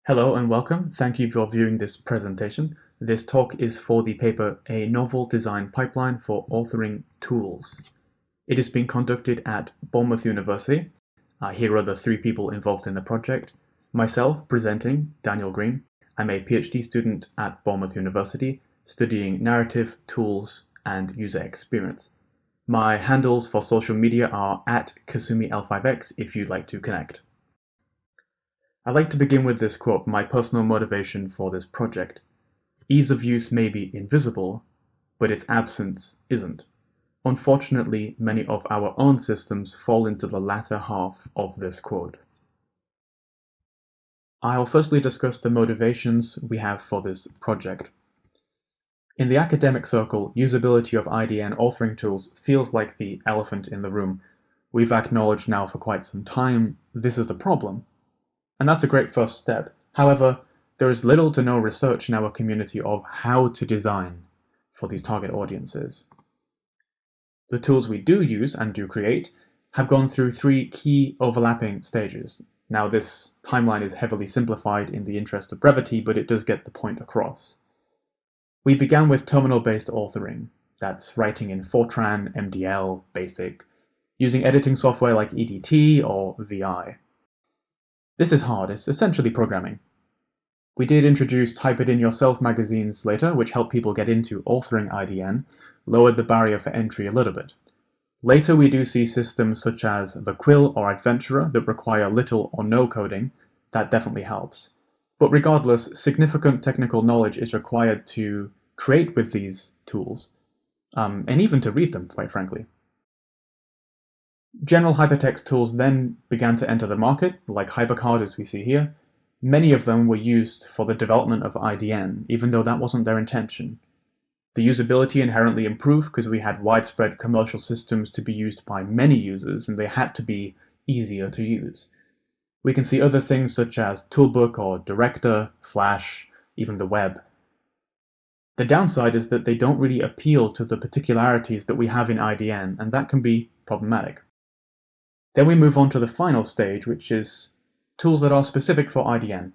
Hello and welcome. Thank you for viewing this presentation. This talk is for the paper A Novel Design Pipeline for Authoring Tools. It is being conducted at Bournemouth University. Here are the three people involved in the project. Myself, presenting, Daniel Green. I'm a PhD student at Bournemouth University, studying narrative, tools, and user experience. My handles for social media are at KasumiL5X if you'd like to connect. I'd like to begin with this quote, my personal motivation for this project. Ease of use may be invisible, but its absence isn't. Unfortunately, many of our own systems fall into the latter half of this quote. I'll firstly discuss the motivations we have for this project. In the academic circle, usability of IDN authoring tools feels like the elephant in the room. We've acknowledged now for quite some time this is a problem. And that's a great first step. However, there is little to no research in our community of how to design for these target audiences. The tools we do use and do create have gone through three key overlapping stages. Now, this timeline is heavily simplified in the interest of brevity, but it does get the point across. We began with terminal-based authoring. That's writing in Fortran, MDL, BASIC, using editing software like EDT or VI. This is hard, it's essentially programming. We did introduce Type It In Yourself magazines later, which helped people get into authoring IDN, lowered the barrier for entry a little bit. Later we do see systems such as the Quill or Adventurer that require little or no coding. That definitely helps. But regardless, significant technical knowledge is required to create with these tools, and even to read them, quite frankly. General hypertext tools then began to enter the market, like HyperCard as we see here. Many of them were used for the development of IDN, even though that wasn't their intention. The usability inherently improved because we had widespread commercial systems to be used by many users, and they had to be easier to use. We can see other things such as Toolbook or Director, Flash, even the web. The downside is that they don't really appeal to the particularities that we have in IDN, and that can be problematic. Then we move on to the final stage, which is tools that are specific for IDN.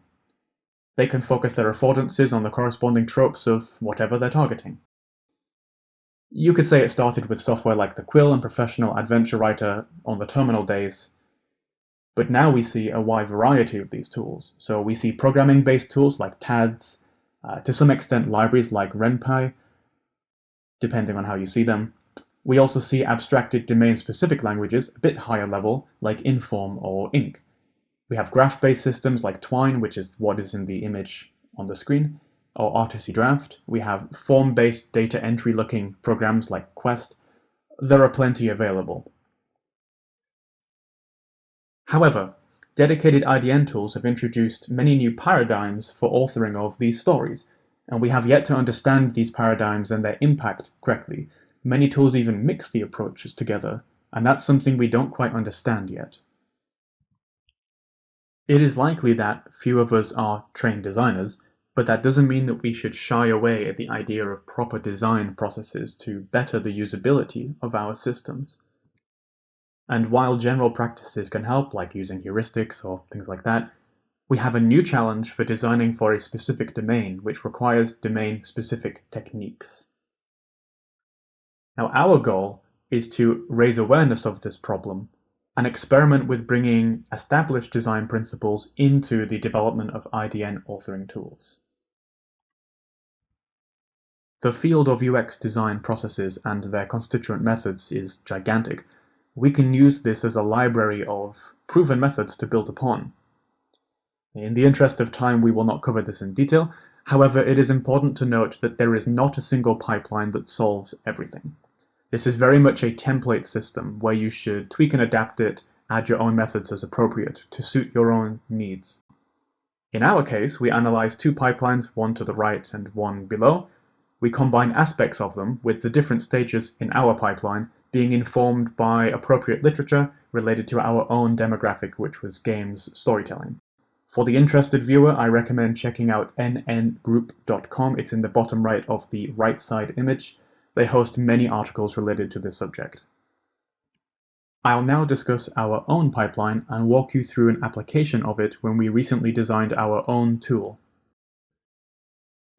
They can focus their affordances on the corresponding tropes of whatever they're targeting. You could say it started with software like the Quill and Professional Adventure Writer on the terminal days, but now we see a wide variety of these tools. So we see programming-based tools like TADS, to some extent libraries like RenPy, depending on how you see them. We also see abstracted domain-specific languages, a bit higher level, like Inform or Ink. We have graph-based systems like Twine, which is what is in the image on the screen, or RTC Draft. We have form-based data entry-looking programs like Quest. There are plenty available. However, dedicated IDN tools have introduced many new paradigms for authoring of these stories, and we have yet to understand these paradigms and their impact correctly. Many tools even mix the approaches together, and that's something we don't quite understand yet. It is likely that few of us are trained designers, but that doesn't mean that we should shy away at the idea of proper design processes to better the usability of our systems. And while general practices can help, like using heuristics or things like that, we have a new challenge for designing for a specific domain, which requires domain-specific techniques. Now, our goal is to raise awareness of this problem and experiment with bringing established design principles into the development of IDN authoring tools. The field of UX design processes and their constituent methods is gigantic. We can use this as a library of proven methods to build upon. In the interest of time, we will not cover this in detail. However, it is important to note that there is not a single pipeline that solves everything. This is very much a template system where you should tweak and adapt it, add your own methods as appropriate to suit your own needs. In our case, we analyzed two pipelines, one to the right and one below. We combine aspects of them with the different stages in our pipeline being informed by appropriate literature related to our own demographic, which was games storytelling. For the interested viewer, I recommend checking out nngroup.com. It's in the bottom right of the right side image. They host many articles related to this subject. I'll now discuss our own pipeline and walk you through an application of it when we recently designed our own tool.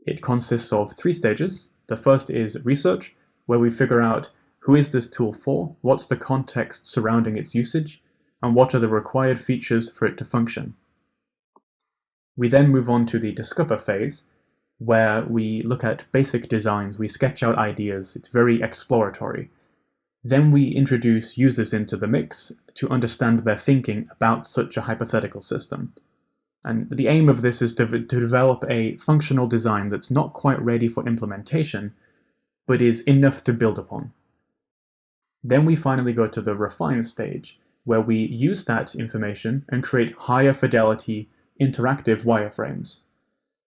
It consists of 3 stages. The first is research, where we figure out who is this tool for, what's the context surrounding its usage, and what are the required features for it to function. We then move on to the discover phase, where we look at basic designs, we sketch out ideas, it's very exploratory. Then we introduce users into the mix to understand their thinking about such a hypothetical system. And the aim of this is to develop a functional design that's not quite ready for implementation, but is enough to build upon. Then we finally go to the refine stage, where we use that information and create higher fidelity interactive wireframes.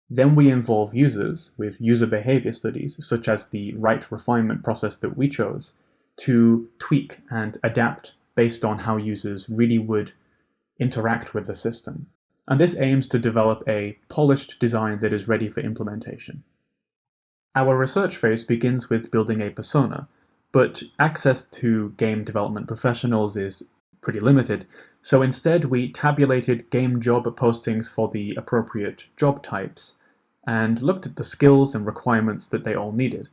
Then we involve users with user behavior studies, such as the right refinement process that we chose, to tweak and adapt based on how users really would interact with the system. And this aims to develop a polished design that is ready for implementation. Our research phase begins with building a persona, but access to game development professionals is pretty limited, so instead we tabulated game job postings for the appropriate job types and looked at the skills and requirements that they all needed,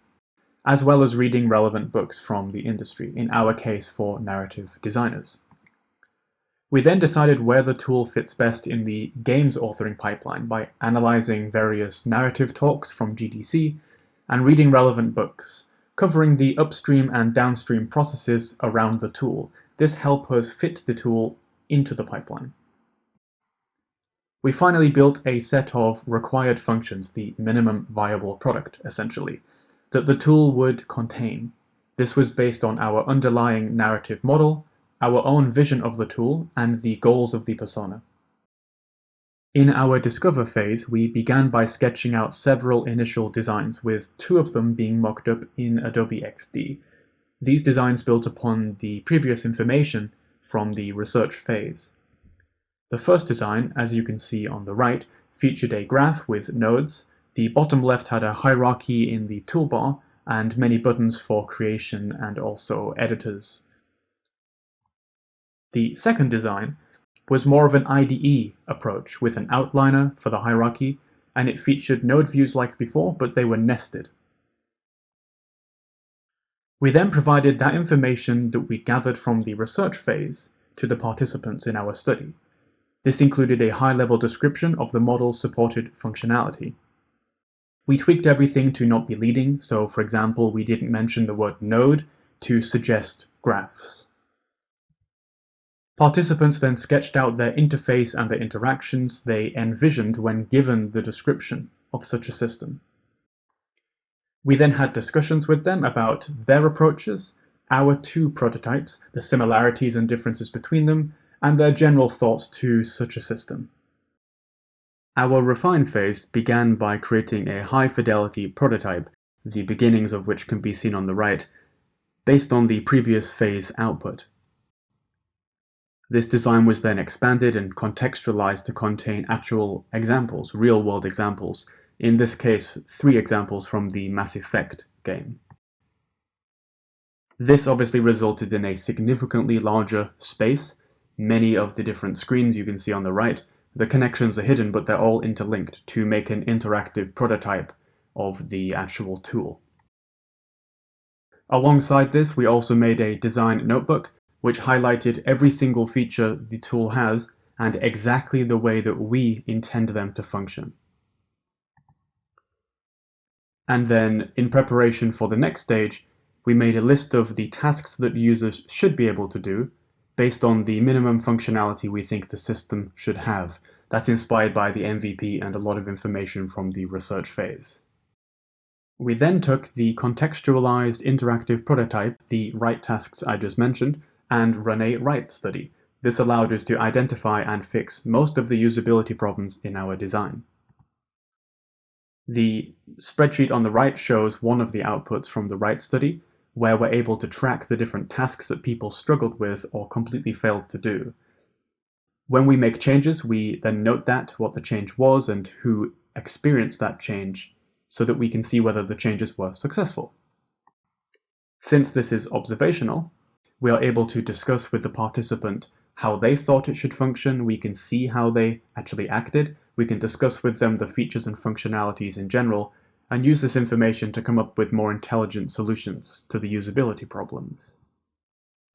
as well as reading relevant books from the industry, in our case for narrative designers. We then decided where the tool fits best in the games authoring pipeline by analyzing various narrative talks from GDC and reading relevant books, covering the upstream and downstream processes around the tool. This helped us fit the tool into the pipeline. We finally built a set of required functions, the minimum viable product, essentially, that the tool would contain. This was based on our underlying narrative model, our own vision of the tool, and the goals of the persona. In our discover phase, we began by sketching out several initial designs, with 2 of them being mocked up in Adobe XD. These designs built upon the previous information from the research phase. The first design, as you can see on the right, featured a graph with nodes. The bottom left had a hierarchy in the toolbar and many buttons for creation and also editors. The second design was more of an IDE approach with an outliner for the hierarchy, and it featured node views like before, but they were nested. We then provided that information that we gathered from the research phase to the participants in our study. This included a high-level description of the model's supported functionality. We tweaked everything to not be leading, so for example, we didn't mention the word node to suggest graphs. Participants then sketched out their interface and the interactions they envisioned when given the description of such a system. We then had discussions with them about their approaches, our 2 prototypes, the similarities and differences between them, and their general thoughts to such a system. Our refine phase began by creating a high-fidelity prototype, the beginnings of which can be seen on the right, based on the previous phase output. This design was then expanded and contextualized to contain actual examples, real-world examples, in this case 3 examples from the Mass Effect game. This obviously resulted in a significantly larger space. Many of the different screens you can see on the right, the connections are hidden, but they're all interlinked to make an interactive prototype of the actual tool. Alongside this, we also made a design notebook which highlighted every single feature the tool has and exactly the way that we intend them to function. And then, in preparation for the next stage, we made a list of the tasks that users should be able to do based on the minimum functionality we think the system should have. That's inspired by the MVP and a lot of information from the research phase. We then took the contextualized interactive prototype, the write tasks I just mentioned, and ran a write study. This allowed us to identify and fix most of the usability problems in our design. The spreadsheet on the right shows one of the outputs from the write study, where we're able to track the different tasks that people struggled with or completely failed to do. When we make changes, we then note that, what the change was, and who experienced that change, so that we can see whether the changes were successful. Since this is observational, We are able to discuss with the participant how they thought it should function. We can see how they actually acted. We can discuss with them the features and functionalities in general, and use this information to come up with more intelligent solutions to the usability problems.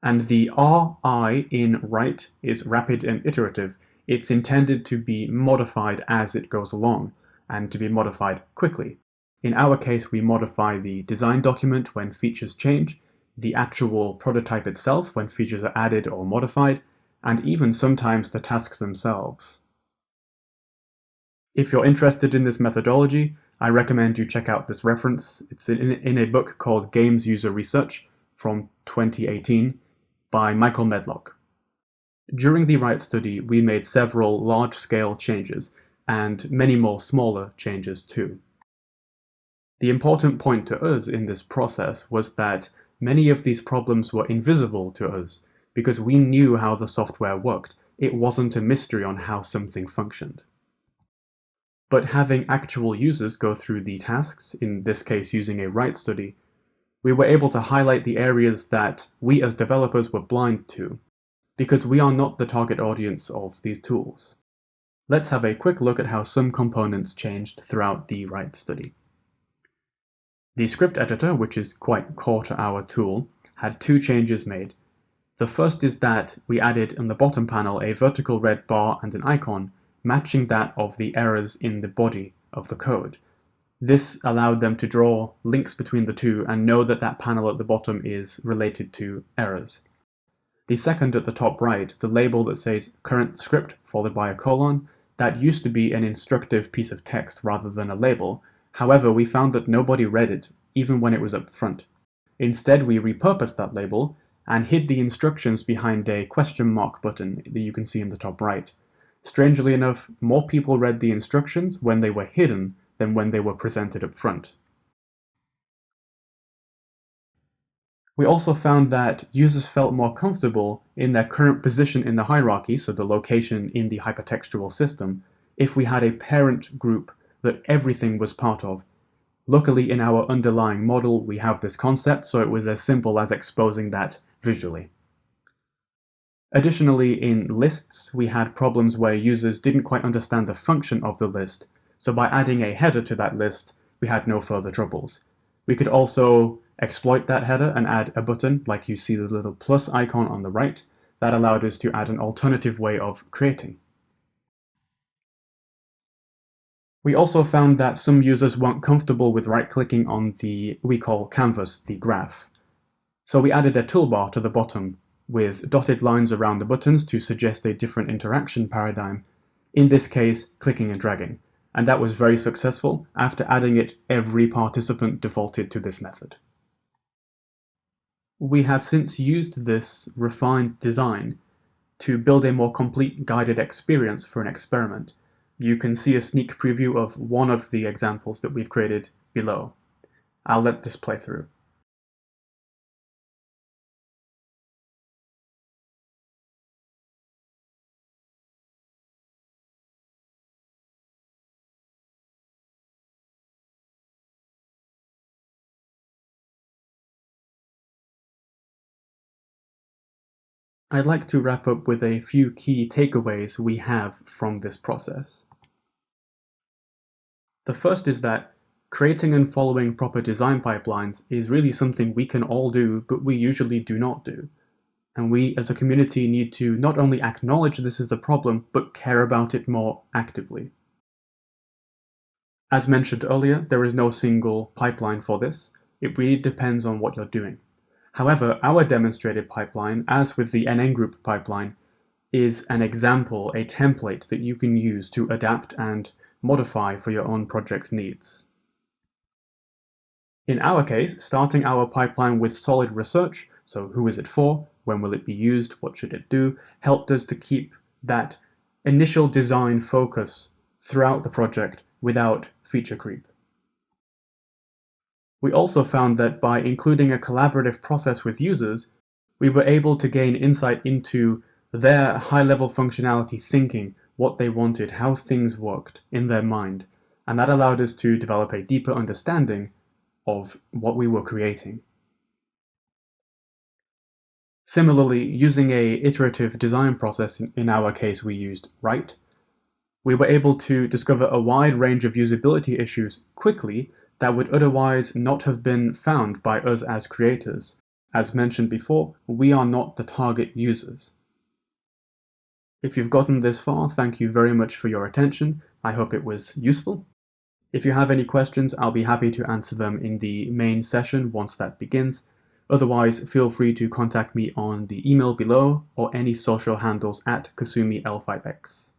And the RI in write is rapid and iterative. It's intended to be modified as it goes along, and to be modified quickly. In our case, we modify the design document when features change, the actual prototype itself when features are added or modified, and even sometimes the tasks themselves. If you're interested in this methodology, I recommend you check out this reference. It's in a book called Games User Research from 2018 by Michael Medlock. During the write study, we made several large-scale changes, and many more smaller changes too. The important point to us in this process was that many of these problems were invisible to us, because we knew how the software worked. It wasn't a mystery on how something functioned. But having actual users go through the tasks, in this case using a write study, we were able to highlight the areas that we as developers were blind to, because we are not the target audience of these tools. Let's have a quick look at how some components changed throughout the write study. The script editor, which is quite core to our tool, had two changes made. The first is that we added on the bottom panel a vertical red bar and an icon, matching that of the errors in the body of the code. This allowed them to draw links between the two and know that that panel at the bottom is related to errors. The second at the top right, the label that says current script followed by a colon, that used to be an instructive piece of text rather than a label. However, we found that nobody read it, even when it was up front. Instead, we repurposed that label and hid the instructions behind a question mark button that you can see in the top right. Strangely enough, more people read the instructions when they were hidden than when they were presented up front. We also found that users felt more comfortable in their current position in the hierarchy, so the location in the hypertextual system, if we had a parent group that everything was part of. Luckily, in our underlying model, we have this concept, so it was as simple as exposing that visually. Additionally, in lists, we had problems where users didn't quite understand the function of the list, so by adding a header to that list, we had no further troubles. We could also exploit that header and add a button, like you see the little plus icon on the right, that allowed us to add an alternative way of creating. We also found that some users weren't comfortable with right-clicking on we call canvas, the graph. So we added a toolbar to the bottom with dotted lines around the buttons to suggest a different interaction paradigm, in this case, clicking and dragging. And that was very successful. After adding it, every participant defaulted to this method. We have since used this refined design to build a more complete guided experience for an experiment. You can see a sneak preview of one of the examples that we've created below. I'll let this play through. I'd like to wrap up with a few key takeaways we have from this process. The first is that creating and following proper design pipelines is really something we can all do, but we usually do not do. And we as a community need to not only acknowledge this is a problem, but care about it more actively. As mentioned earlier, there is no single pipeline for this. It really depends on what you're doing. However, our demonstrated pipeline, as with the NN group pipeline, is an example, a template that you can use to adapt and modify for your own project's needs. In our case, starting our pipeline with solid research, so who is it for, when will it be used, what should it do, helped us to keep that initial design focus throughout the project without feature creep. We also found that by including a collaborative process with users, we were able to gain insight into their high-level functionality thinking, what they wanted, how things worked in their mind, and that allowed us to develop a deeper understanding of what we were creating. Similarly, using a iterative design process, in our case we used write, we were able to discover a wide range of usability issues quickly that would otherwise not have been found by us as creators. As mentioned before, we are not the target users. If you've gotten this far, thank you very much for your attention. I hope it was useful. If you have any questions, I'll be happy to answer them in the main session once that begins. Otherwise, feel free to contact me on the email below or any social handles at KasumiL5X.